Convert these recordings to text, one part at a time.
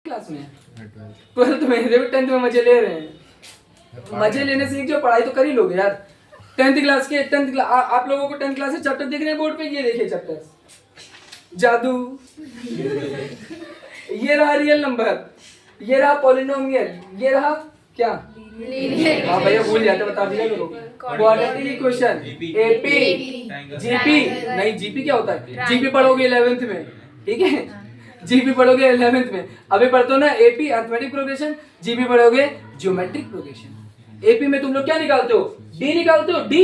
Class में 12th में, देखो 10th में मजे ले रहे हैं। मजे लेने से जो पढ़ाई तो कर ही लोगे यार। 10th क्लास के आप लोगों को 10th क्लास के चैप्टर दिख रहे हैं बोर्ड पे, ये देखिए चैप्टर जादू, ये रहा रियल नंबर, ये रहा पॉलिनोमियल, ये रहा क्या, हाँ भैया भूल जाते, बता दिया करो। क्वाड्रेटिक इक्वेशन, एपी, जीपी, नहीं जीपी क्या होता है, जीपी पढ़ोगे 11th में, ठीक है, जीपी पढ़ोगे 11th में। अभी पढ़ते हो ना एपी अरिथमेटिक प्रोग्रेशन, जीपी पढ़ोगे ज्योमेट्रिक प्रोग्रेशन। एपी में तुम लोग क्या निकालते हो, डी निकालते हो। डी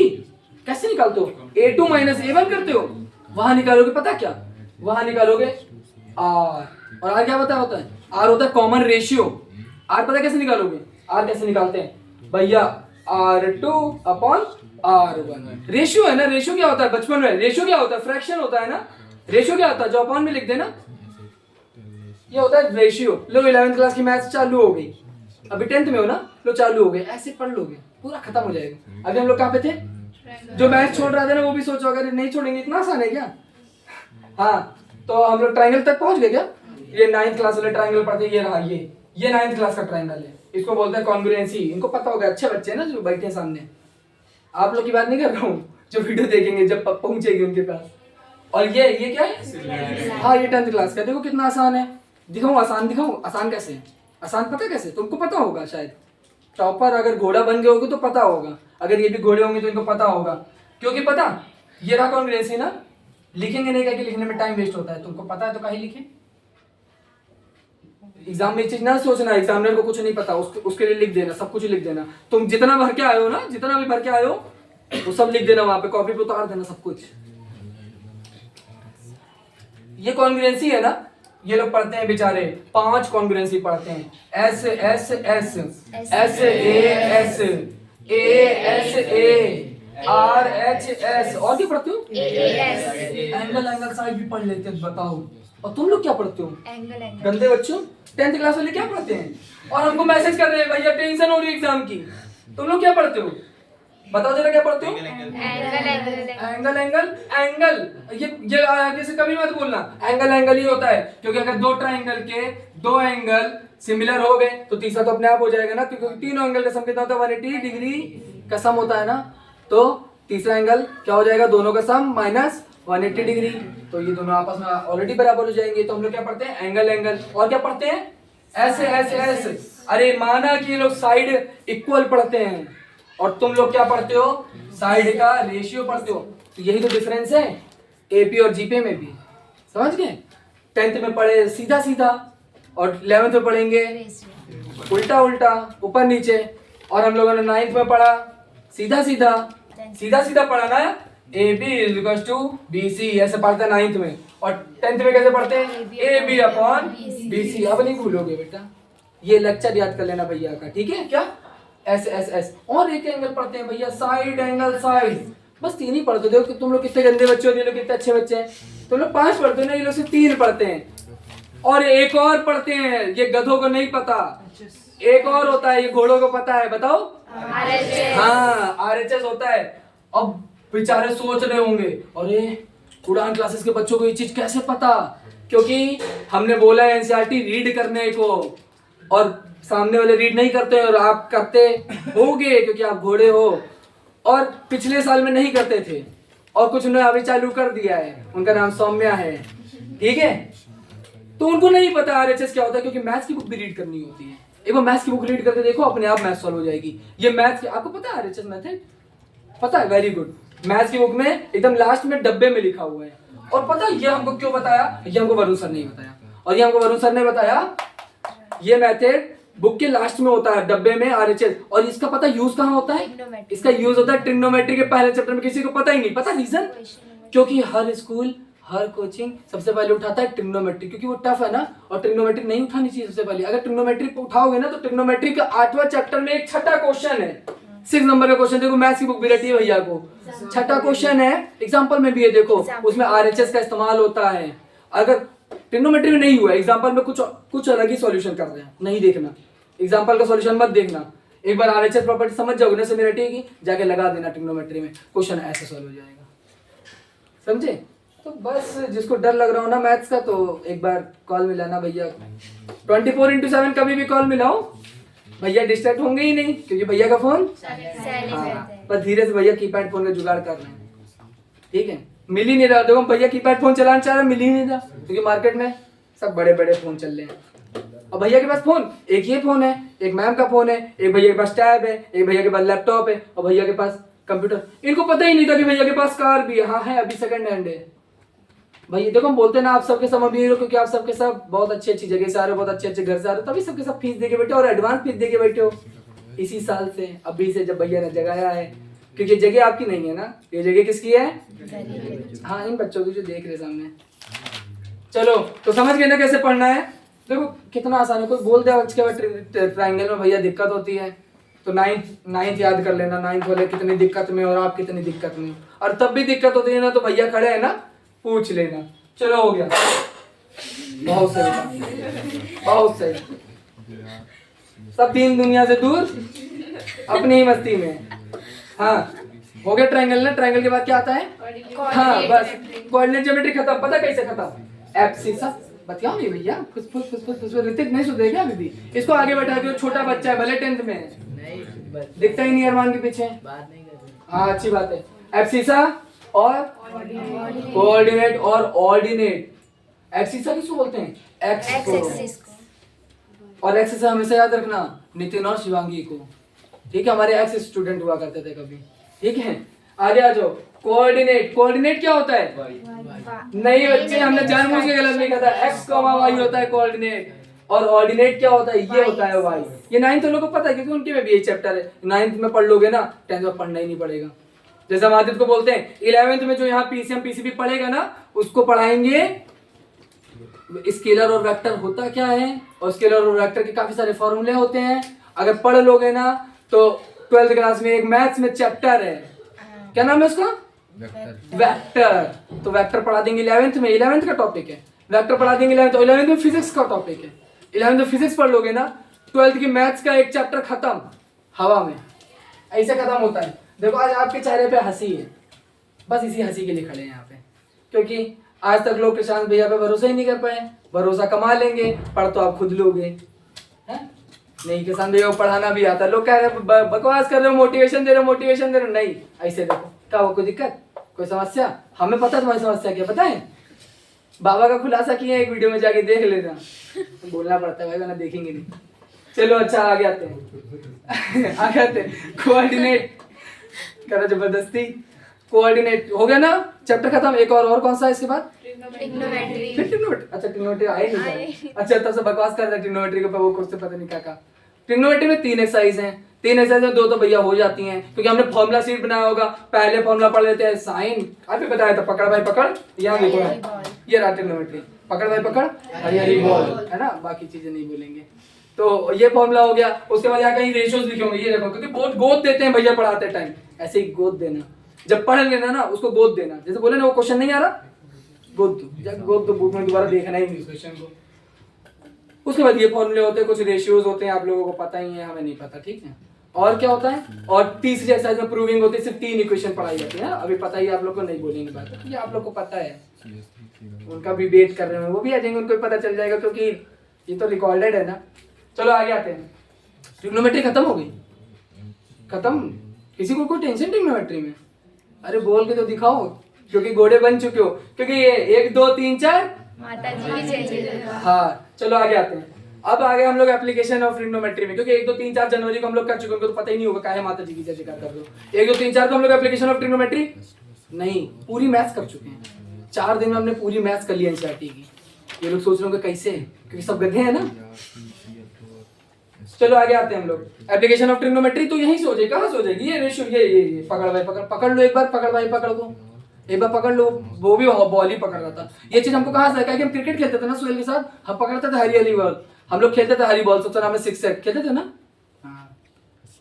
कैसे निकालते हो, a2 माइनस a1 करते हो, वहां निकालोगे पता क्या, वहां निकालोगे आर, और आर क्या पता होता है, आर होता है कॉमन रेशियो। आर पता कैसे निकालोगे, आर कैसे निकालते हैं भैया, R2 अपॉन R1। रेशियो है ना, रेशियो क्या होता है, बचपन में रेशियो क्या होता है, फ्रैक्शन होता है ना, रेशियो क्या होता है, जो अपॉन में लिख देना, ये होता है रेशियो। लो 11th क्लास की मैथ्स चालू हो गई, अभी 10th में हो ना, लो चालू हो गए, ऐसे पढ़ लोगे पूरा खत्म हो जाएगा। अभी हम लोग कहाँ पे थे, जो मैथ्स छोड़ रहे थे ना वो भी सोचो, अगर नहीं छोड़ेंगे इतना आसान है क्या। हाँ तो हम लोग ट्रायंगल तक पहुंच गए क्या, ये 9th क्लास वाले ट्रायंगल पढ़ते, ये रहा, ये 9th क्लास का ट्रायंगल है, इसको बोलते हैं कॉन्ग्रुएंसी। इनको पता होगा, अच्छे बच्चे हैं ना जो बैठे हैं सामने, आप लोग की बात नहीं कर रहा हूँ, जो वीडियो देखेंगे जब पहुंचेगी उनके पास। और ये क्या है, हाँ ये 10th क्लास का, देखो कितना आसान है। दिखाऊं आसान, दिखाऊं आसान कैसे है, आसान पता कैसे, तुमको पता होगा शायद, टॉपर अगर घोड़ा बन गए होगे तो पता होगा, अगर ये भी घोड़े होंगे तो इनको पता होगा, क्योंकि पता ये रहा कॉन्ग्रुएंसी ना। लिखेंगे नहीं क्या कि लिखने में टाइम वेस्ट होता है, तुमको पता है तो काहे लिखें। एग्जाम में चीज ना सोचना, एग्जामिनर को कुछ नहीं पता, उसके लिए लिख देना, सब कुछ लिख देना। तुम जितना भर के आए हो ना, जितना भी भर के आए हो वो सब लिख देना, वहां पे कॉपी पे उतार देना सब कुछ। ये कॉन्ग्रुएंसी है ना, ये लोग पढ़ते हैं बेचारे 5 कॉन्ग्रुएंसी पढ़ते हैं, S S S, S A S A, R H S, और क्या पढ़ते हो, एंगल, एंगल साइड भी पढ़ लेते हैं, बताओ। और तुम लोग क्या पढ़ते हो, गंदे बच्चों, 10th क्लास वाले क्या पढ़ते हैं, और हमको मैसेज कर रहे हैं भैया टेंशन हो रही है एग्जाम की। तुम लोग क्या पढ़ते हो, बताओ जरा क्या पढ़ते हो, एंगल, एंगल एंगल, ये आगे से कभी मत बोलना, एंगल एंगल ही होता है, क्योंकि अगर 2 ट्रायंगल के 2 एंगल सिमिलर हो गए तो तीसरा तो अपने आप हो जाएगा ना, क्योंकि तीनों एंगल का सम कितना होता है, 180 डिग्री का सम होता है ना, तो तीसरा एंगल क्या हो जाएगा, दोनों का सम माइनस 180 डिग्री, तो ये दोनों आपस में ऑलरेडी बराबर हो जाएंगे। तो हम लोग क्या पढ़ते हैं, एंगल एंगल, और क्या पढ़ते हैं, ऐसे ऐसे ऐसे। अरे माना कि ये लोग साइड इक्वल पढ़ते हैं और तुम लोग क्या पढ़ते हो, साइड का रेशियो पढ़ते हो, तो यही तो डिफरेंस है एपी और जीपी में भी, समझ गए। 10th में पढ़े सीधा सीधा और 11th में पढ़ेंगे उल्टा उल्टा, ऊपर नीचे, और हम लोगों ने 9th में पढ़ा सीधा सीधा, सीधा सीधा पढ़ा ना, A B is equal to B C, ऐसे पढ़ते हैं 9th में। और 10th में कैसे पढ़ते हैं, A B upon B C. अब नहीं भूलोगे बेटा, ये लेक्चर याद कर लेना भैया का, ठीक है क्या, एस एस एस। और एक एंगल पढ़ते हैं भैया, साइड एंगल साइड, बस 3 ही पढ़ते हो। देखो तुम लोग कितने गंदे बच्चे हो, ये लोग कितने अच्छे बच्चे हैं, तुम लोग 5 पढ़ते हो ना, ये लोग सिर्फ 3 पढ़ते हैं। और एक और पढ़ते हैं, ये गधों को नहीं पता, एक और होता है, ये घोड़ों को पता है, बताओ, हाँ RHS होता है। अब बेचारे सोच रहे होंगे, अरे उड़ान क्लासेस के बच्चों को ये चीज कैसे पता, क्योंकि हमने बोला है एनसीईआरटी रीड करने को, और सामने वाले रीड नहीं करते और आप करते होगे क्योंकि आप घोड़े हो, और पिछले साल में नहीं करते थे, और कुछ ने अभी चालू कर दिया है, उनका नाम सौम्या है, ठीक है। तो उनको नहीं पता RHS क्या होता है, क्योंकि मैथ्स की बुक भी रीड करनी होती है। एक बार मैथ्स की बुक रीड करके देखो, अपने आप मैथ्स सॉल्व हो जाएगी। ये मैथ्स आपको पता है RHS मेथड, पता है, वेरी गुड। मैथ्स की बुक में एकदम लास्ट में डब्बे में लिखा हुआ है। और पता है ये हमको क्यों बताया, ये हमको वरुण सर ने बताया, और ये हमको वरुण सर ने बताया, ये मेथड बुक के लास्ट में होता है, डब्बे में RHS। और इसका पता यूज कहाँ होता है, इसका यूज होता है ट्रिग्नोमेट्री के पहले चैप्टर में। किसी को पता ही नहीं, पता रीजन, क्योंकि हर स्कूल हर कोचिंग सबसे पहले उठाता है ट्रिग्नोमेट्री, क्योंकि वो टफ है ना, और ट्रिग्नोमेट्री नहीं उठानी चाहिए सबसे पहले। अगर ट्रिग्नोमेट्री उठाओगे ना तो ट्रिग्नोमेट्री का 8वां चैप्टर में एक छठा क्वेश्चन है, 6 नंबर का क्वेश्चन, देखो मैथ्स की बुक भी रटी है भैया को, छठा क्वेश्चन है, एग्जाम्पल में भी है, देखो उसमें RHS का इस्तेमाल होता है। अगर ट्रिग्नोमेट्री में नहीं हुआ, एग्जाम्पल में कुछ अलग ही सॉल्यूशन कर रहे हैं, नहीं देखना, एग्जाम्पल का सॉल्यूशन मत देखना, एक बार RHS प्रॉपर्टी समझ जाओगे ना, से रटेगी, जाके लगा देना ट्रिग्नोमेट्री में, क्वेश्चन ऐसे सॉल्व हो जाएगा, समझे। तो बस जिसको डर लग रहा हो ना मैथ्स का तो एक बार कॉल मिलाना भैया 24/7 कभी भी कॉल मिलाओ, भैया डिस्ट्रैक्ट होंगे ही नहीं क्योंकि भैया का फोन पर धीरे से भैया कीपैड फोन का जुगाड़ कर रहे हैं, ठीक है। मिल ही नहीं रहा, देखो भैया कीपैड फोन चलाना चाह रहे, मिल ही नहीं रहा क्योंकि मार्केट में सब बड़े बड़े फोन चल रहे हैं। और भैया के पास फोन एक ये फोन है, एक मैम का फोन है, एक भैया के पास टैब है, एक भैया के पास लैपटॉप है और भैया के पास कंप्यूटर। इनको पता ही नहीं था कि भैया के पास कार भी है। हाँ है, अभी सेकंड हैंड है। भैया देखो हम बोलते हैं ना आप सबके सब अमीर हो क्योंकि आप सबके सब बहुत अच्छी अच्छी जगह से आ रहे हो, बहुत अच्छे अच्छे घर से आ रहे हो, तभी सबके सब फीस देके बैठे हो और एडवांस फीस देके बैठे हो इसी साल से, अभी से जब भैया ने जगाया है। क्योंकि जगह आपकी नहीं है ना, ये जगह किसकी है? हाँ इन बच्चों की जो देख रहे सामने। चलो तो समझ गए ना कैसे पढ़ना है। देखो कितना आसान है, कोई बोल दे उसके बाद ट्राइंगल में भैया दिक्कत होती है तो नाइन्थ याद कर लेना, नाइन्थ वाले कितनी दिक्कत में और आप कितनी दिक्कत में, और तब भी दिक्कत होती है ना तो भैया खड़े है ना, पूछ लेना। चलो हो गया, बहुत सही बहुत सही। सब दीन दुनिया से दूर अपनी ही मस्ती में। हाँ हो गया ट्रायंगल ना, ट्रायंगल के बाद क्या आता है? हाँ बस कोऑर्डिनेट ज्योमेट्री खत्म। पता कैसे खत्म? एब्सिसा बताओ नहीं भैया, फुस ऋतिक नहीं सुधरे क्या अभी भी? इसको आगे बैठा के, छोटा बच्चा है भले 10th में है, दिखता ही नहीं अरमान के पीछे। हाँ अच्छी बात है। एब्सिसा और कोऑर्डिनेट और ऑर्डिनेट। एब्सिसा किसको बोलते हैं? एक्स को। और एक्स से हमेशा याद रखना नितिन और शिवांगी को, ठीक है। हमारे एक्स स्टूडेंट हुआ करते थे कभी, ठीक है। आगे आ जाओ। कोऑर्डिनेट, कोऑर्डिनेट क्या होता है? नहीं बच्चे हमने जानबूझ के गलत नहीं कहा था, एक्स कॉमा वाई होता है कोऑर्डिनेट। और ऑर्डिनेट क्या होता है? ये होता है वाई। ये 9th लोगों को पता है क्योंकि उनके में भी ये चैप्टर है। 9th में पढ़ लोगे ना, 10th में पढ़ना ही नहीं पड़ेगा। जैसे हम आदित्य को बोलते हैं 11th में जो यहाँ पीसीएम पीसीबी पढ़ेगा ना, उसको पढ़ाएंगे स्केलर और वेक्टर होता क्या है, और स्केलर और वेक्टर के काफी सारे फॉर्मूले होते हैं। अगर पढ़ लोगे ना तो 12th क्लास में एक मैथ्स में चैप्टर है, क्या नाम है उसका? वेक्टर। तो वेक्टर पढ़ा देंगे 11th में, 11th का टॉपिक है। वेक्टर पढ़ा देंगे 11th, तो 11th में फिजिक्स का टॉपिक है। 11th में फिजिक्स पढ़ लोगे ना, 12th की मैथ्स का एक चैप्टर खत्म हवा में। ऐसे खत्म होता है। देखो आज आपके चेहरे पे हंसी है, बस इसी हंसी के लिए खड़े हैं यहाँ पे, क्योंकि आज तक लोग प्रशांत भैया पे भरोसा ही नहीं कर पाए। भरोसा कमा लेंगे, पढ़ तो आप खुद लोगे हैं? नहीं किसान भैया को पढ़ाना भी आता है। लोग कह रहे हैं बकवास कर रहे हो, मोटिवेशन दे रहे हो, मोटिवेशन दे रहे हो। नहीं ऐसे देखो, क्या वो कोई दिक्कत, कोई समस्या? हमें पता है तुम्हारी समस्या क्या, पता है? बाबा का खुलासा किया एक वीडियो में, जाके देख लेना। बोलना पड़ता है भाई, वरना देखेंगे नहीं। चलो अच्छा आगे आते हैं आगे आते हैं। कोऑर्डिनेट करो जबरदस्ती। कोऑर्डिनेट हो गया ना, चैप्टर खत्म। एक और कौन सा है इसके बाद? ट्रिग्नोमेट्री। अच्छा ट्रिग्नोमेट्री आई नहीं। अच्छा तब से बकवास कर रहा है ट्रिग्नोमेट्री के ऊपर, वो कुछ पता नहीं क्या। ट्रिग्नोमेट्री में 3 एक्सरसाइज हैं, 3 एक्सरसाइज में 2 तो भैया हो जाती हैं क्योंकि हमने फॉर्मूला शीट बनाया होगा। पहले फॉर्मूला पढ़ लेते हैं साइन, अभी बताया था पकड़ भाई पकड़, यहाँ देखो ये रहा ट्रिग्नोमेट्री, पकड़ भाई पकड़ हरी हरी बॉल, है ना। बाकी चीजें नहीं बोलेंगे। तो ये फॉर्मूला हो गया। उसके बाद यहाँ कहीं रेशियोज लिखे होंगे, ये देखो, क्योंकि बहुत गोद देते हैं भैया पढ़ाते टाइम, ऐसे ही गोद देना। जब पढ़ लेना ना उसको गोद देना, जैसे बोले ना वो क्वेश्चन नहीं आ रहा, गोद दो बुक में, दोबारा देखना ही नहीं उस क्वेश्चन को। उसके बाद ये फॉर्मूले होते हैं, कुछ रेशियोज होते हैं, आप लोगों को पता ही है, हमें नहीं पता, ठीक है। और क्या होता है? और तीसरी एक्सरसाइज में प्रूविंग होती है, सिर्फ 3 इक्वेशन पढ़ाई जाती है। अभी पता ही आप लोग को, नहीं बोलेंगे बात, ये आप लोग को पता है। उनका भी वेट कर रहे हैं, वो भी आ जाएंगे, उनको पता चल जाएगा क्योंकि ये तो रिकॉर्डेड है ना। चलो आगे आते हैं। ट्रिग्नोमेट्री खत्म हो गई, खत्म। किसी को कोई टेंशन ट्रिग्नोमेट्री में? अरे बोल के तो दिखाओ, क्योंकि घोड़े बन चुके हो, क्योंकि ये 1 2 3 4 माता जी की जय। हाँ चलो आगे आते हैं। अब आगे हम लोग एप्लीकेशन ऑफ ट्रिग्नोमेट्री में, क्योंकि 1 2 3 4 जनवरी को हम लोग कर चुके हैं, उनको तो पता ही नहीं होगा काहे माता जी की जय जयकार कर रहे हो। 1 2 3 4 को हम लोग एप्लीकेशन ऑफ ट्रिग्नोमेट्री नहीं, पूरी मैथ्स कर चुके हैं। 4 दिन में हमने पूरी मैथ्स कर ली एनसीईआरटी की। ये लोग सोच रहे होंगे कैसे, क्योंकि सब गधे हैं ना। चलो आगे आते हैं हम लोग। एप्लीकेशन ऑफ ट्रिग्नोमेट्री तो यहीं से हो जाएगी, कहाँ से हो जाएगी? ये रेशियो, ये पकड़ भाई पकड़, पकड़ लो एक बार, पकड़ भाई पकड़ को एक बार पकड़ लो। वो भी बॉल ही पकड़ रहा था। ये चीज हमको कहाँ से है? कि हम क्रिकेट खेलते थे ना सुहेल के साथ, हम पकड़ते थे हरी हरी बॉल। हम लोग खेलते थे हरी बॉल, सबसे नाम है 6 सेट खेलते थे ना। हाँ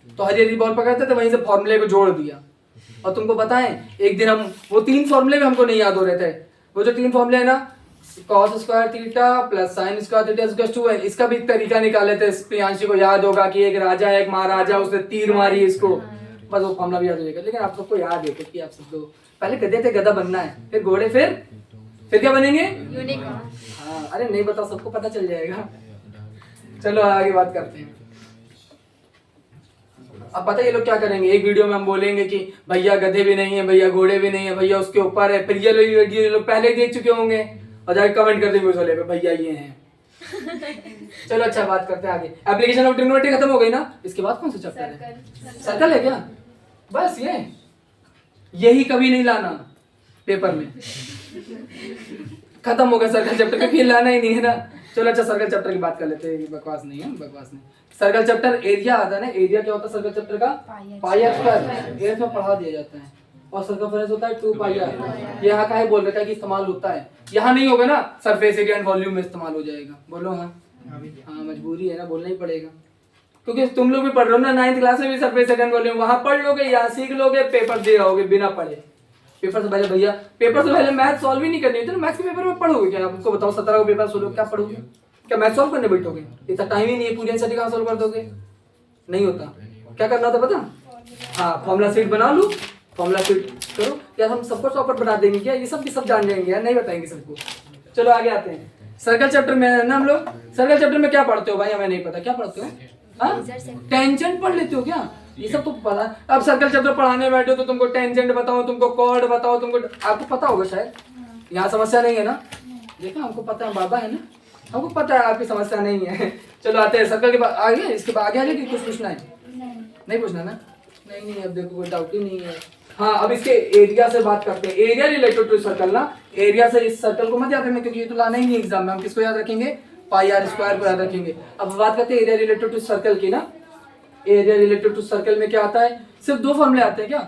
तो हरी हरी बॉल पकड़ते थे, वहीं से फॉर्मूले को जोड़ दिया। और तुमको बताएं एक दिन हम वो 3 फॉर्मूले भी हमको नहीं याद हो रहे थे। वो जो 3 फॉर्मूले है ना, cos square theta plus sine square theta equal to 2, इसका भी तरीका निकाले थे। प्रियांशी को याद होगा कि एक राजा है, एक महाराजा, उसने तीर मारी इसको, बस वो फॉर्मूला भी याद हो जाएगा। लेकिन आप सबको याद है क्योंकि आप सब लोग पहले गधे थे, गधा बनना है, फिर घोड़े, फिर फिर क्या बनेंगे? यूनिकॉर्न। हाँ, अरे नहीं बताओ, सबको पता चल जाएगा। चलो आगे बात करते हैं। अब पता है ये लोग क्या करेंगे, एक वीडियो में हम बोलेंगे कि भैया गधे भी नहीं है, भैया घोड़े भी नहीं है, भैया उसके ऊपर है, फिर ये वीडियो ये लोग पहले ही देख चुके होंगे और जाके कमेंट कर देंगे उस वाले पे भैया ये हैं। चलो अच्छा बात करते हैं आगे। एप्लीकेशन ऑफ ट्रिग्नोमेट्री खत्म हो गई ना, इसके बाद कौन सा चैप्टर है? सर्कल है क्या? बस यही कभी नहीं लाना पेपर में। खत्म हो गया सर्कल चैप्टर, क्योंकि लाना ही नहीं है ना। चलो अच्छा सर्कल चैप्टर की बात कर लेते हैं, बकवास नहीं है, बकवास नहीं। सर्कल चैप्टर एरिया आता है ना, एरिया क्या होता है सर्कल चैप्टर का? पाई आर स्क्वायर। एरिया में पढ़ा दिया जाता है और सर्कमफ्रेंस होता है 2 पाई आर। ये यहाँ का है बोल रखा है कि इस्तेमाल होता है, यहाँ नहीं होगा ना, सरफेस एरिया एंड वॉल्यूम में इस्तेमाल हो जाएगा। बोलो हाँ हाँ, मजबूरी है ना, बोलना ही पड़ेगा, क्योंकि तुम लोग भी पढ़ रहे हो ना 9th क्लास में भी सरफेस एरिया एंड वॉल्यूम, वहां पढ़ लोगे, यहाँ सीख लोगे, पेपर दे आओगे बिना पढ़े। पेपर से पहले भैया, पेपर से पहले मैथ सॉल्व ही नहीं करनी होती ना, मैथ्स के पेपर में पढ़ोगे क्या? आपको बताओ 17 को पेपर सोल्व, क्या पढ़ोगे? क्या मैथ सॉल्व करने बैठोगे? इतना टाइम ही नहीं है, पूरी एनसीईआरटी कहाँ सॉल्व कर दोगे? नहीं होता। क्या करना था पता? हाँ, फॉर्मूला शीट बना लो, फॉर्मूला शीट करो। यार हम सबको टॉपर बना देंगे क्या? ये सब जान जाएंगे यार, नहीं बताएंगे सबको। चलो आगे आते हैं। सर्कल चैप्टर में ना हम लोग, सर्कल चैप्टर में क्या पढ़ते हो भाई? हमें नहीं पता, क्या पढ़ते हो? टेंजेंट पढ़ लेते हो क्या? ये सब तो पता। अब सर्कल चैप्टर पढ़ाने बैठे तो तुमको टेंजेंट बताओ, तुमको कॉर्ड बताओ, तुमको आपको पता होगा शायद, यहाँ समस्या नहीं है ना? देखा, हमको पता है, बाबा है ना, हमको पता है आपकी समस्या नहीं है। चलो आते हैं सर्कल के बाद आगे, इसके बाद आगे कि कुछ पूछना है? नहीं पूछना ना? नहीं, अब देखो कोई डाउट ही नहीं है। हाँ, अब इसके एरिया से बात करते हैं। एरिया रिलेटेड टू सर्कल ना, एरिया से इस सर्कल को मत याद रखना, क्योंकि ये तो लाना ही नहीं एग्जाम में। हम किसको याद रखेंगे? पाई आर स्क्वायर को याद रखेंगे। अब बात करते हैं एरिया रिलेटेड टू सर्कल की ना। एरिया रिलेटेड टू सर्कल में क्या आता है? सिर्फ 2 फॉर्मूले आते हैं क्या?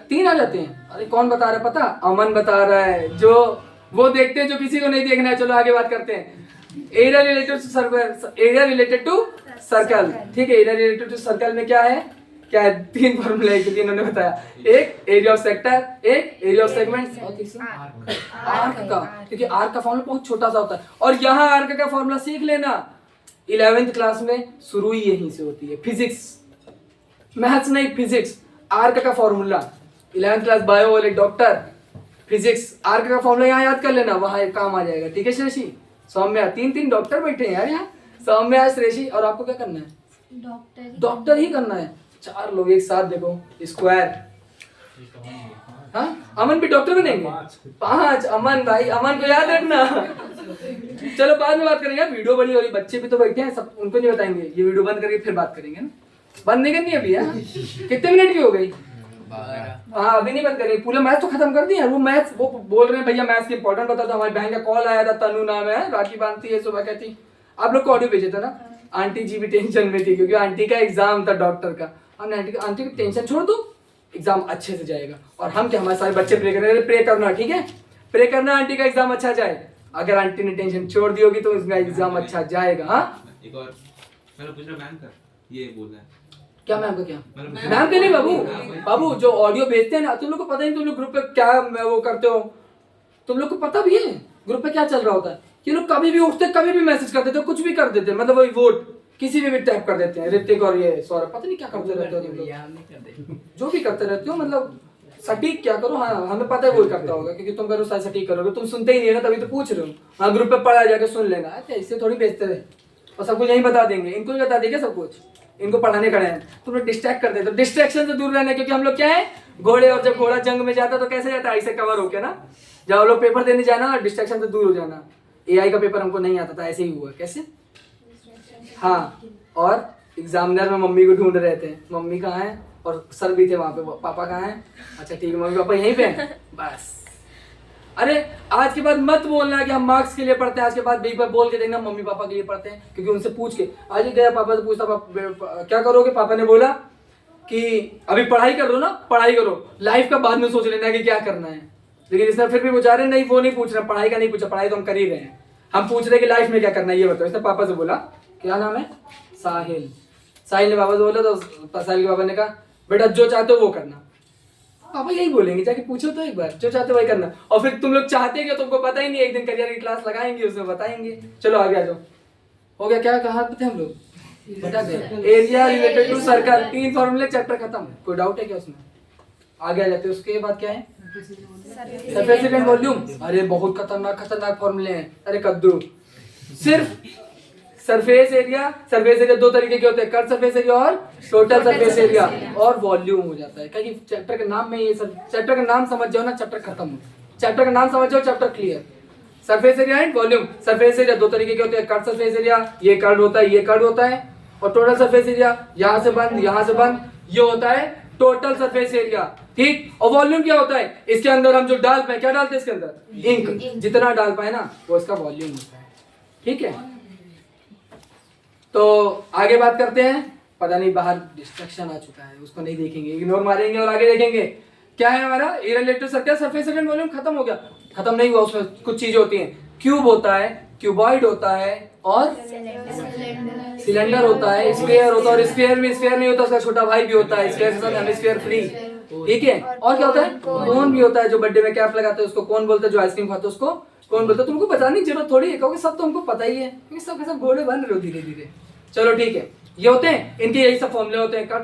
3 आ जाते हैं। अरे कौन बता रहा है पता? अमन बता रहा है, जो वो देखते हैं जो किसी को नहीं देखना है। चलो आगे बात करते हैं। Area related to circle, area related to circle, ठीक है। एरिया रिलेटेड टू सर्कल में क्या है? 3 फॉर्मूले हैं, क्योंकि इन्होंने बताया। एक एरिया ऑफ सेक्टर, एक एरिया ऑफ सेगमेंट, और तीसरा आर्क का, क्योंकि आर्क का फॉर्मूला बहुत छोटा सा होता है। और यहाँ आर्क का फॉर्मूला सीख लेना, 11th क्लास में शुरू ही यहीं से होती है। फिजिक्स, मैथ्स नहीं, फिजिक्स। आर्क का फॉर्मूला 11th क्लास बायो वाले डॉक्टर, फिजिक्स, आर्क का फॉर्मूला यहाँ याद कर लेना, वहां काम आ जाएगा। ठीक है श्रेषी, सौम्या, 3 डॉक्टर बैठे हैं यार यहाँ, सौम्या, श्रेषी, और आपको क्या करना है? डॉक्टर ही करना है। 4 लोग एक साथ देखो, स्क्वायर। हाँ, अमन भी डॉक्टर बनेंगे? 5 अमन भाई, अमन को याद रखना। चलो बाद में बात करेंगे, वीडियो बड़ी हो रही, बच्चे भी तो बैठे हैं, सब उनको नहीं बताएंगे। ये वीडियो बंद करके फिर बात करेंगे ना, बंद नहीं करनी अभी। है कितने मिनट की हो गई? हाँ, अभी नहीं बंद करेंगे, पूरा मैथ तो खत्म कर दिया। वो मैथ, वो बोल रहे हैं भैया मैथ्स के इंपॉर्टेंट बता दो। हमारी बहन का कॉल आया था, तनु नाम है, राखी बांधती है, सुबह कहती आप लोग को ऑडियो भेजे था ना, आंटी जी भी टेंशन में थी, क्योंकि आंटी का एग्जाम था डॉक्टर का। हमने आंटी की टेंशन छोड़ दो, एग्जाम अच्छे से जाएगा। और हम क्या, हमारे सारे बच्चे प्रे कर रहे हैं, प्रे करना, ठीक है, प्रे करना आंटी का एग्जाम अच्छा जाए। अगर आंटी ने टेंशन छोड़ दी होगी तो उसका एग्जाम अच्छा जाएगा। हाँ, एक और मैंने पूछा मैम का, ये बोल रहा है क्या मैम का? क्या मैम के नहीं बाबू, बाबू जो ऑडियो भेजते हैं ना, तुम लोग को पता ही, तुम लोग ग्रुप पे क्या वो करते हो, तुम लोग को पता भी है ग्रुप पे क्या चल रहा होता है। ये लोग कभी भी उठते, कभी भी मैसेज कर देते हो, कुछ भी कर देते हैं, मतलब वही वोट किसी भी टाइप कर देते हैं। ऋतिक और ये सौरभ पता नहीं क्या करते रहते हो, जो भी करते रहते हो, मतलब सटीक क्या करो। हाँ, हमें पता है वो करता होगा, क्योंकि तुम करो सटीक करोगे, तुम सुनते ही नहीं है ना, तभी तो पूछ रहे हो। हाँ, ग्रुप पे पढ़ा जाके सुन लेना, ऐसे थोड़ी भेजते रहे और सब कुछ यही बता देंगे। इनको भी बता देंगे सब कुछ, इनको पढ़ाने खड़े हैं, तुम लोग डिस्ट्रैक्ट कर देते हो। डिस्ट्रैक्शन से दूर रहना, क्योंकि हम लोग क्या है, घोड़े, और जब घोड़ा जंग में जाता तो कैसे जाता है? ऐसे कवर होके ना। जब हम लोग पेपर देने जाना, डिस्ट्रैक्शन से दूर हो जाना। एआई का पेपर हमको नहीं आता था, ऐसे ही हुआ। कैसे? हाँ, और एग्जामिनर में मम्मी को ढूंढ रहे थे, मम्मी कहाँ है, और सर भी थे वहां पे, पापा कहाँ हैं? अच्छा ठीक है, मम्मी पापा यहीं पे हैं, बस। अरे आज के बाद मत बोलना कि हम मार्क्स के लिए पढ़ते हैं, आज के बाद एक बार बोल के देखना मम्मी पापा के लिए पढ़ते हैं, क्योंकि उनसे पूछ के। आज ही गया पापा से पूछता, क्या करोगे? पापा ने बोला कि अभी पढ़ाई कर लो ना, पढ़ाई करो, लाइफ का बाद में सोच लेना कि क्या करना है। लेकिन इसने फिर भी पूछा रहे, नहीं वो नहीं पूछ रहा, पढ़ाई का नहीं पूछा, पढ़ाई तो हम कर ही रहे हैं, हम पूछ रहे कि लाइफ में क्या करना है ये बताओ। इसने पापा से बोला, क्या नाम है? साहिल। साहिल ने पापा से बोला, तो साहिल के पापा ने कहा बेटा जो चाहते हो वो करना। पापा यही बोलेंगे, जाके पूछो तो एक बार, जो चाहते हो वही करना। और फिर तुम लोग चाहते हो, तुमको पता ही नहीं, एक दिन करियर की क्लास लगाएंगे, उसमें बताएंगे। चलो आगे आ जाओ। हो गया, क्या कहा थे हम लोग? बता दे। एरिया रिलेटेड टू सर्कल, 3 फॉर्मूले, चैप्टर खत्म। कोई डाउट है क्या उसमें? आगे आ जाते हैं। उसके बाद क्या है? सरफेस एरिया एंड वॉल्यूम, अरे बहुत खतरनाक खतरनाक फॉर्मूले हैं। अरे कद्दू, सिर्फ सरफेस एरिया दो तरीके के होते हैं, कट सरफेस एरिया और टोटल सरफेस एरिया, और वॉल्यूम हो जाता है। क्योंकि चैप्टर के नाम में ये चैप्टर का नाम समझ जाओ ना, चैप्टर खत्म हो। चैप्टर का नाम समझ जाओ, chapter clear. Surface area and volume. Surface area दो तरीके के होते हैं, कट सरफेस एरिया, ये कट होता है, ये कट होता है, और टोटल सरफेस एरिया यहाँ से बंद यहाँ से बंद, ये होता है टोटल सरफेस एरिया, ठीक। और वॉल्यूम क्या होता है, इसके अंदर हम जो डाल पाए, क्या डालते हैं इसके अंदर, इंक, जितना डाल पाए ना वो इसका वॉल्यूम होता है, ठीक है। तो आगे बात करते हैं। पता नहीं बाहर डिस्ट्रक्शन आ चुका है, उसको नहीं देखेंगे, इग्नोर मारेंगे और आगे देखेंगे। क्या है हमारा area related circle, surface area volume खत्म हो गया, खत्म नहीं हुआ, उसमें कुछ चीजें होती हैं। क्यूब होता है, क्यूबॉइड होता है, और सिलेंडर होता है, स्फीयर होता है, और स्फीयर नहीं होता, उसका छोटा भाई भी होता है, स्फीयर के साथ हेमिस्फीयर फ्री, ठीक है। और क्या होता है, कोन भी होता है, जो बर्थडे में कैप लगाते हैं उसको कोन बोलते हैं, जो आइसक्रीम खाते हैं उसको कोन बोलते हैं। तुमको बताने की जरूरत थोड़ी है, क्योंकि सब तो हमको पता ही है, क्योंकि सब के सब घोड़े बन रहे हो धीरे धीरे। चलो ठीक है, ये होते हैं, इनके यही सब फॉर्मूले होते हैं, कट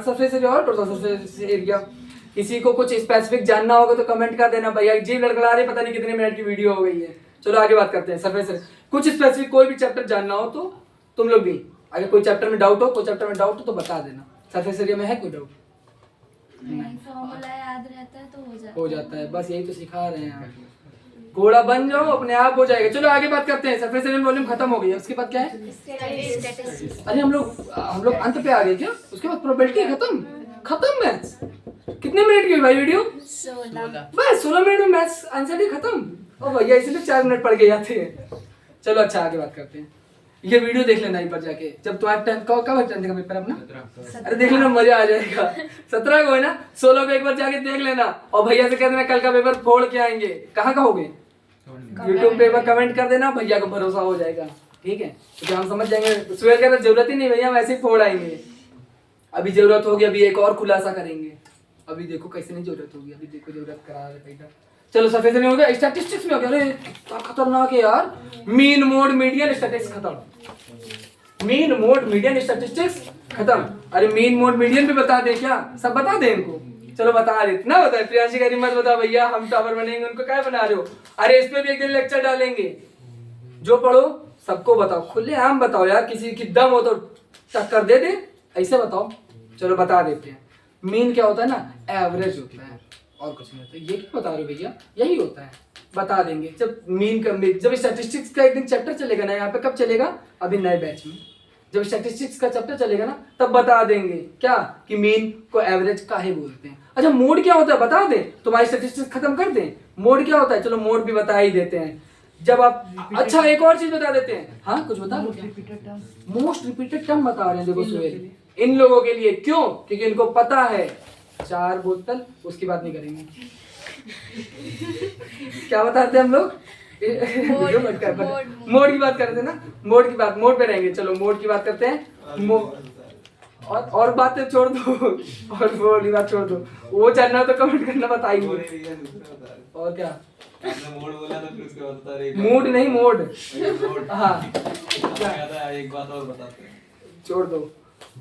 सरफेस एरिया और टोटल सरफेस एरिया। किसी को कुछ स्पेसिफिक जानना होगा तो कमेंट कर देना भैया, जी लड़खड़ा रही, पता नहीं कितने मिनट की वीडियो हो गई है। चलो आगे बात करते हैं। सरफेस एरिया, कुछ स्पेसिफिक कोई भी चैप्टर जानना हो तो तुम लोग भी, अगर कोई चैप्टर में डाउट हो तो बता देना। सरफेस एरिया में है कोई डाउट? फॉर्मूला याद रहता है तो हो जाता है, बस यही तो सिखा रहे हैं आप। घोड़ा बन जाओ, अपने आप हो जाएगा। चलो आगे बात करते हैं। सरफेस एरिया वॉल्यूम खत्म हो गई, उसके बाद क्या है, अरे हम लोग अंत पे आ गए क्या? उसके बाद प्रोबेबिलिटी खत्म मैथ्स। कितने मिनट की भाई वीडियो? 16। बस 16 मिनट में मैथ्स आंसर ही खत्म। ओ भैया इसलिए 4 मिनट पढ़ के जाते हैं। चलो अच्छा आगे बात करते हैं। ये वीडियो देख लेना एक बार जाके, जब तुम्हारा 10 कब है 10 का पेपर अपना? अरे देख लेना, मजा आ जाएगा। 17 को है ना, 16 को एक बार जाके देख लेना, और भैया से कह देना कल का पेपर फोड़ के आएंगे। कहाँ कहोगे? यूट्यूब पे कमेंट कर देना, भैया को भरोसा हो जाएगा, ठीक है। तो हम समझ जाएंगे, स्वेर का जरूरत ही नहीं भैया, हम ऐसे ही फोड़ आएंगे। अभी जरूरत होगी, अभी एक और खुलासा करेंगे। अभी देखो कैसे नहीं जरूरत होगी, अभी देखो जरूरत करा रहे बेटा। चलो सरफेस में हो गया, स्टैटिस्टिक्स में हो गया। अरे क्या खतरनाक है यार, मीन मोड मीडियन स्टैटिस्टिक्स खत्म। मीन मोड मीडियन स्टैटिस्टिक्स खत्म। अरे मीन मोड मीडियन भी बता दे क्या? सब बता दे इनको। चलो बता रहे, इतना बता। प्रियांशी कह रही मत बता भैया, हम टावर बनेंगे, उनको क्या बना रहे हो? अरे इस पे भी एक दिन लेक्चर डालेंगे। जो पढ़ो सबको बताओ, खुले आम बताओ यार, किसी की दम हो तो टक्कर दे दे, ऐसे बताओ। चलो बता देते हैं। मीन क्या होता है ना, एवरेज होता है, और कुछ नहीं होता। ये क्यों बता रहे हो भैया? यही होता है, बता देंगे। जब मीन का, जब स्टैटिस्टिक्स का एक दिन चैप्टर चलेगा ना यहाँ पे, कब चलेगा? अभी नए बैच में जब स्टैटिस्टिक्स का चैप्टर चलेगा ना, तब बता देंगे क्या कि मीन को एवरेज काहे बोलते हैं। अच्छा मोड क्या होता है बता दें, तुम्हारी स्टैटिस्टिक्स खत्म कर दें। मोड क्या होता है? चलो मोड भी बता ही देते हैं। जब आप, अच्छा एक और चीज बता देते हैं। हाँ कुछ बता दो क्या? मोस्ट रिपीटेड टर्म बता रहे हैं। देखो सुहेल, इन लोगों के लिए। क्यों? क्योंकि इनको पता है 4 बोतल, उसकी बात नहीं करेंगे। क्या बताते हैं हम लोग? मोड की बात करते हैं ना, मोड की बात, मोड पे रहेंगे। चलो मोड की बात करते हैं। और बातें छोड़ दो, और वो वाली बात छोड़ दो, वो जानना तो कमेंट करना, बताइए। और क्या आपने मोड बोला तो फिर उसके बाद बता रहे। मूड नहीं मोड, हाँ एक बात और बताते हैं, छोड़ दो।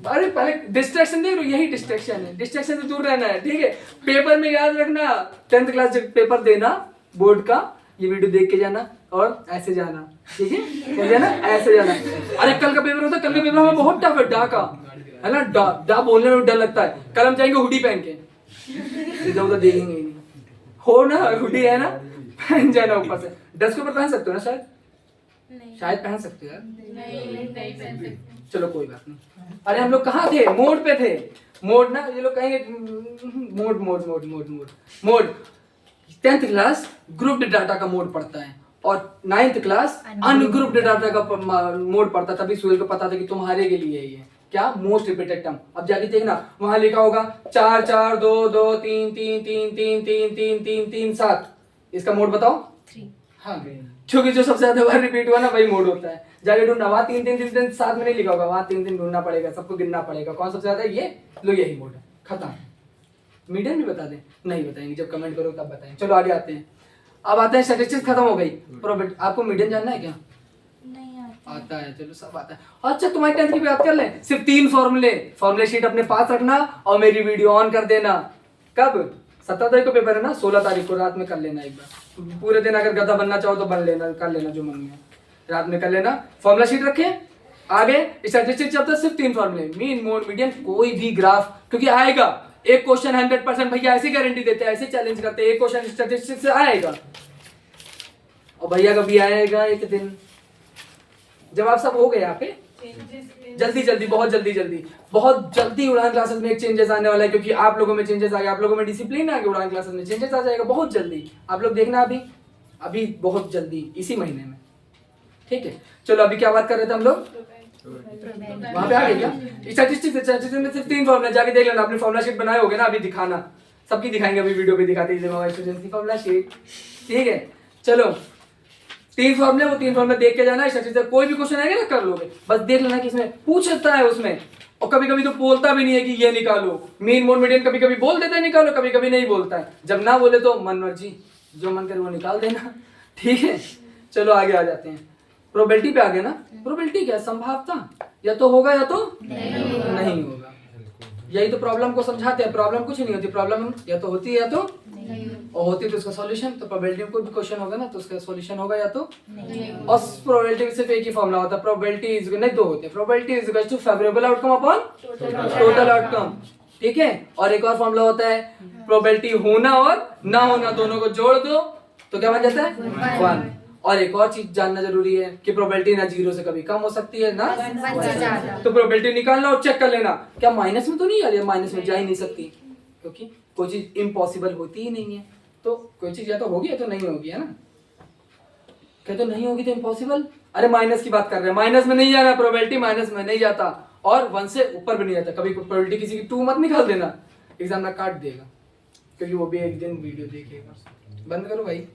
अरे पहले डिस्ट्रैक्शन देख लो, यही डिस्ट्रैक्शन है। डिस्ट्रैक्शन से दूर रहना है, ठीक है। पेपर में याद रखना, 10th क्लास जब पेपर देना बोर्ड का, ये वीडियो देख के जाना और ऐसे जाना, ठीक है। कैसे जाना? ऐसे जाना। अरे कल का पेपर होता है, कल का पेपर हमें बहुत टफ है, डा का है ना। डा बोलने में डर लगता है। कल हम जाएंगे हुडी पहन के, इधर उधर देखेंगे ही नहीं। हो ना, हुडी है ना, पहन जाना ऊपर से। ड्रेस के ऊपर पहन सकते हो ना? शायद पहन सकते हो यार। नहीं पहन सकते। चलो कोई बात नहीं। अरे हम लोग कहाँ थे? मोड पे थे। मोड ना, ये लोग कहेंगे mode mode mode mode mode mode. 10th class grouped data का मोड पढ़ता है, और 9th क्लास अनग्रुप्ड डाटा का मोड पढ़ता है। तभी सुहेल को पता था कि तुम्हारे के लिए ये क्या, मोस्ट रिपीटेड टर्म। अब जाके देखना, वहां लिखा होगा 4 4 2 2 3 3 3 3 3 3 3 3 7। इसका मोड बताओ। 3। हाँ, क्योंकि जो सबसे ज्यादा बार रिपीट हुआ ना वही मोड होता है। जाके ढूंढना, वहाँ 3 3 3 3 7 में नहीं लिखा होगा, वहाँ 3 3 ढूंढना पड़ेगा, सबको गिनना पड़ेगा कौन सबसे ज्यादा है। ये लो, यही मोड है, खत्म। मीडियन भी बता दें? नहीं बताएंगे, जब कमेंट करो तब बताएंगे। चलो आगे आते हैं। अब आते हैं स्टैटिस्टिक्स, खत्म हो गई। प्रोबेबिलिटी, आपको मीडियन जानना है क्या? नहीं आता है, चलो सब आता है। अच्छा तुम्हारी 10th की बात कर लें। सिर्फ 3 फॉर्मूले शीट अपने पास रखना और मेरी वीडियो ऑन कर देना। कब? 17 तारीख को पेपर है ना, 16 तारीख को रात में कर लेना एक बार। पूरे दिन अगर गधा बनना चाहो तो बन लेना, कर लेना जो मन में है, रात में कर लेना। फॉर्मूला शीट रखे आगे, स्टैटिस्टिक्स चैप्टर सिर्फ 3 फॉर्मूले, मीन मोड मीडियन, कोई भी ग्राफ, क्योंकि आएगा एक क्वेश्चन 100% भैया ऐसी गारंटी देते हैं, ऐसे चैलेंज करते हैं, एक क्वेश्चन स्टैटिस्टिक्स से आएगा और भैया कभी आएगा एक दिन। जवाब सब हो गए यहाँ पे, जल्दी जल्दी बहुत जल्दी उड़ान क्लासेस में एक चेंजेस आने वाला है, क्योंकि आप लोगों में चेंजेस आ गया, आप लोगों में डिसिप्लिन आ गया, उड़ान क्लासेस में चेंजेस आ जाएगा बहुत जल्दी। आप लोग देखना अभी बहुत जल्दी, इसी महीने में, ठीक है। चलो अभी क्या बात कर रहे थे हम लोग, वहां पे आ गए क्या? स्टैटिस्टिक्स में सिर्फ 3 फॉर्मूला, जाके देख लेना, अपने फॉर्मूला शीट बनाए होगे ना, अभी दिखाना, सबकी दिखाएंगे, अभी वीडियो पे दिखाते हैं स्टूडेंट्स की फॉर्मूला शीट, ठीक है। चलो 3 फॉर्मूले, वो 3 फॉर्मूले देख के जाना, स्टैटिस्टिक्स कोई भी क्वेश्चन आएगा ना कर लोगे, बस देख लेना कि इसमें पूछता है उसमें, और कभी कभी तो बोलता भी नहीं है कि ये निकालो, मीन मोड मीडियन कभी कभी बोल देता है निकालो, कभी कभी नहीं बोलता है, जब ना बोले तो मन मर्जी जो मन करे वो निकाल देना, ठीक है। चलो आगे आ जाते हैं, प्रोबेबिलिटी पे आ गए ना। प्रोबेबिलिटी क्या है? संभावना, या तो होगा या तो नहीं होगा, यही तो प्रॉब्लम को समझाते हैं। प्रॉब्लम कुछ नहीं होती, प्रॉब्लम या तो होती है या तो और होती है तो उसका सॉल्यूशन। तो प्रोबेबिलिटी में कोई भी क्वेश्चन होगा ना तो उसका सॉल्यूशन होगा या तो और प्रोबेबिलिटी में सिर्फ एक ही फॉर्मूला होता है, प्रोबेबिलिटी इज नहीं, 2 होते हैं, probability is equal to favourable outcome upon total outcome, ठीक है। और एक और फॉर्मूला होता है, प्रोबेबिलिटी होना और ना होना दोनों को जोड़ दो तो क्या बन जाता है 1। और एक और चीज जानना जरूरी है कि प्रोबेबिलिटी ना 0 से कभी कम हो सकती है ना 1 से ज्यादा। तो प्रोबेबिलिटी निकालना और चेक कर लेना क्या माइनस में तो नहीं आ रही है, माइनस में जा ही नहीं सकती, क्योंकि कोई चीज इम्पॉसिबल होती ही नहीं है। तो कोई चीज या तो होगी या तो नहीं होगी, है ना। क्या तो नहीं होगी तो इम्पॉसिबल, अरे माइनस की बात कर रहे हैं, माइनस में नहीं जाना, प्रोबेबिलिटी माइनस में नहीं जाता और 1 से ऊपर भी नहीं जाता। कभी प्रोबेबिलिटी किसी की 2 मत निकाल देना, एग्जाम में काट देगा, क्योंकि वो भी एक दिन वीडियो देखेगा। बंद करो भाई।